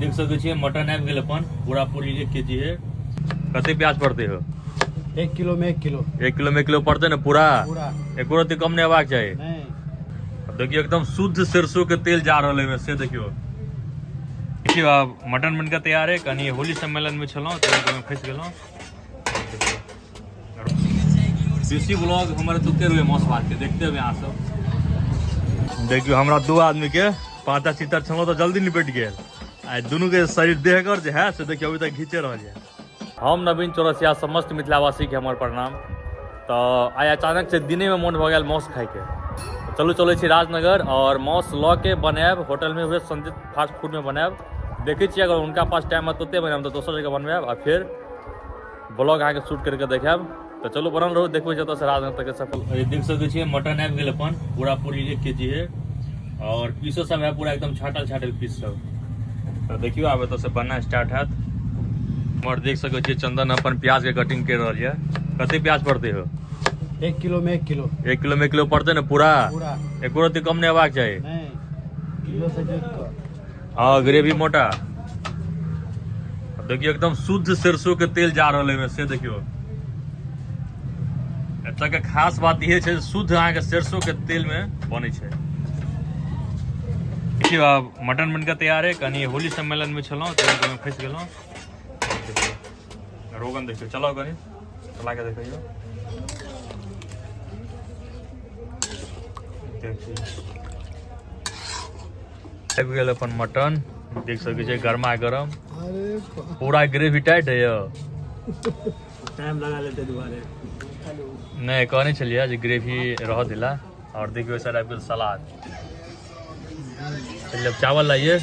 देख सके छे मटन आबि गेल अपन पूरा पूरी 1 केजी है। कते प्याज पड़ते हो? 1 किलो में 1 किलो। 1 किलो में 1 किलो पड़ते ना पूरा? एको रत्ती कम नहीं हेबाक चाहिए। देखियो एकदम शुद्ध सरसों के तेल जा रहा है से देखियो। देखियो अब मटन बनकर तैयार है। कहीं होली सम्मेलन में छलौं तो फंस गेलौं। देसी ब्लॉग हमारे तुके हुए मौस भात के देखते हुए यहाँ सब। देखियो हमरा 2 आदमी के पाता चितर छलौं तो जल्दी निपट गए। आ दोनों के शरीर देह कर जे है से देखियो अभी तक घींचे रह है। हम नवीन चौरसिया समस्त मिथिलावासी के हमार प्रणाम। तो आइ अचानक से दिने में मन भ गया मौस खाई के। चलू चले छी राजनगर और मौस लऽ के बनाब होटल में हुए संजीत फास्ट फूड में बनाब। देखे छी अगर उनका पास टाइम है तो बनाब तो दोसर जगह बनवाब और फिर ब्लॉग आके शूट करके देखाब। तो चलो बनल रहो देखो जत से राजनगर तक सफल। देख सके छी मटन आबि गेल अपन पूरा पूरी 1 केजी है और पीसो सब है पूरा एकदम छाटल छाटल पीस सब। तो देखियो आब तो से बनना स्टार्ट हैत। और देख सके छी चंदन अपन प्याज के कटिंग कर रहा है। कते प्याज पड़ते हो? 1 किलो में 1 किलो। 1 किलो में 1 किलो पड़ते ना पूरा? एको रत्ती कम नहीं हेबाक चाहिए। किलो से हाँ ग्रेवी मोटा। देखियो एकदम शुद्ध सरसों के तेल जा रहा है से देखियो। एतऽ के खास बात ये है शुद्ध अहाँ के सरसों के तेल में बने छे। देखियो अब मटन बनकर तैयार है। कहीं होली सम्मेलन में छलौं तो फंस गेलौं। रोगन देखियो चलो कनी चला के देखियो। आबि गेल अपन मटन देख सके छे गरमा गरम पूरा ग्रेवी टाइट है। टाइम लगा लेते दोबारा। नहीं कहने चलिए जी ग्रेवी रह दिला। और देखियो सर आबि गेल सलाद। चलिए अब चावल लाइए।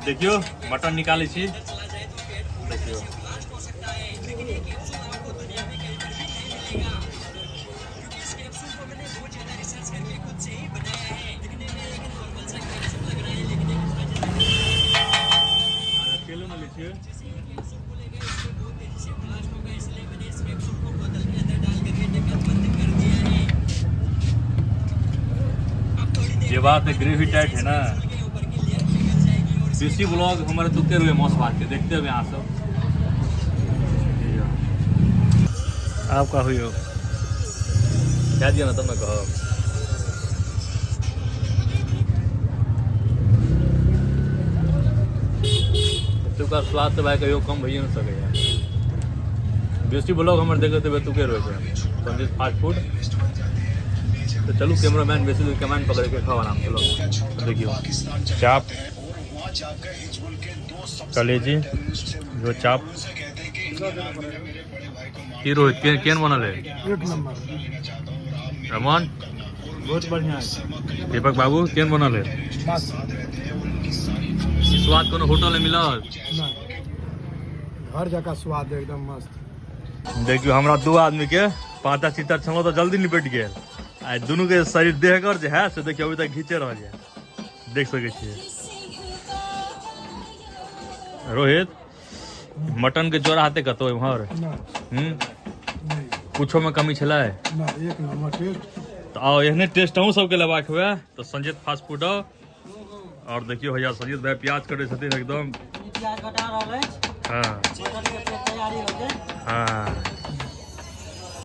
देखियो मटन निकाले छी। देखियो ये बात है ग्रेवी टाइट है ना। देसी ब्लॉग हमारे तुके हुए मौस भात के देखते हुए यहाँ सब। आपका हुई हो क्या दिया ना तब मैं कहो। तुका स्वाद तो भाई कहियो कम भैया न सके यार। देसी ब्लॉग हमारे देखते हुए तुके रहे संजीत फास्ट फूड। तो चलो कैमरामैन वैसे तो कैमरा पकड़ के खावा नाम चलो। तो देखियो चाप कलेजी जो चाप की रोहित केन बनल है? 1 नंबर। रमन बहुत बढ़िया है। दीपक बाबू केन बनल है? बस स्वाद कोनो होटल में मिलल हर जगह स्वाद एकदम मस्त। देखियो हमरा 2 आदमी के पाता चितर छलौं तो जल्दी निपट गए। आ दोनों के शरीर देह कर जे है से देखियो अभी तक घींचे रह है। देख सके छिए रोहित मटन के जोड़ा हाथे कतो इमहर कुछो में कमी छला है ना। 1 नंबर टेस्ट। तो आओ एहने टेस्ट अहूँ सबके लेबाक हुए तो संजीत फास्ट फूड आओ। और देखियो भैया संजीत भाई प्याज कटे छथिन एकदम। प्याज कटा रहल है। हाँ मटन के तैयारी हो गए। हाँ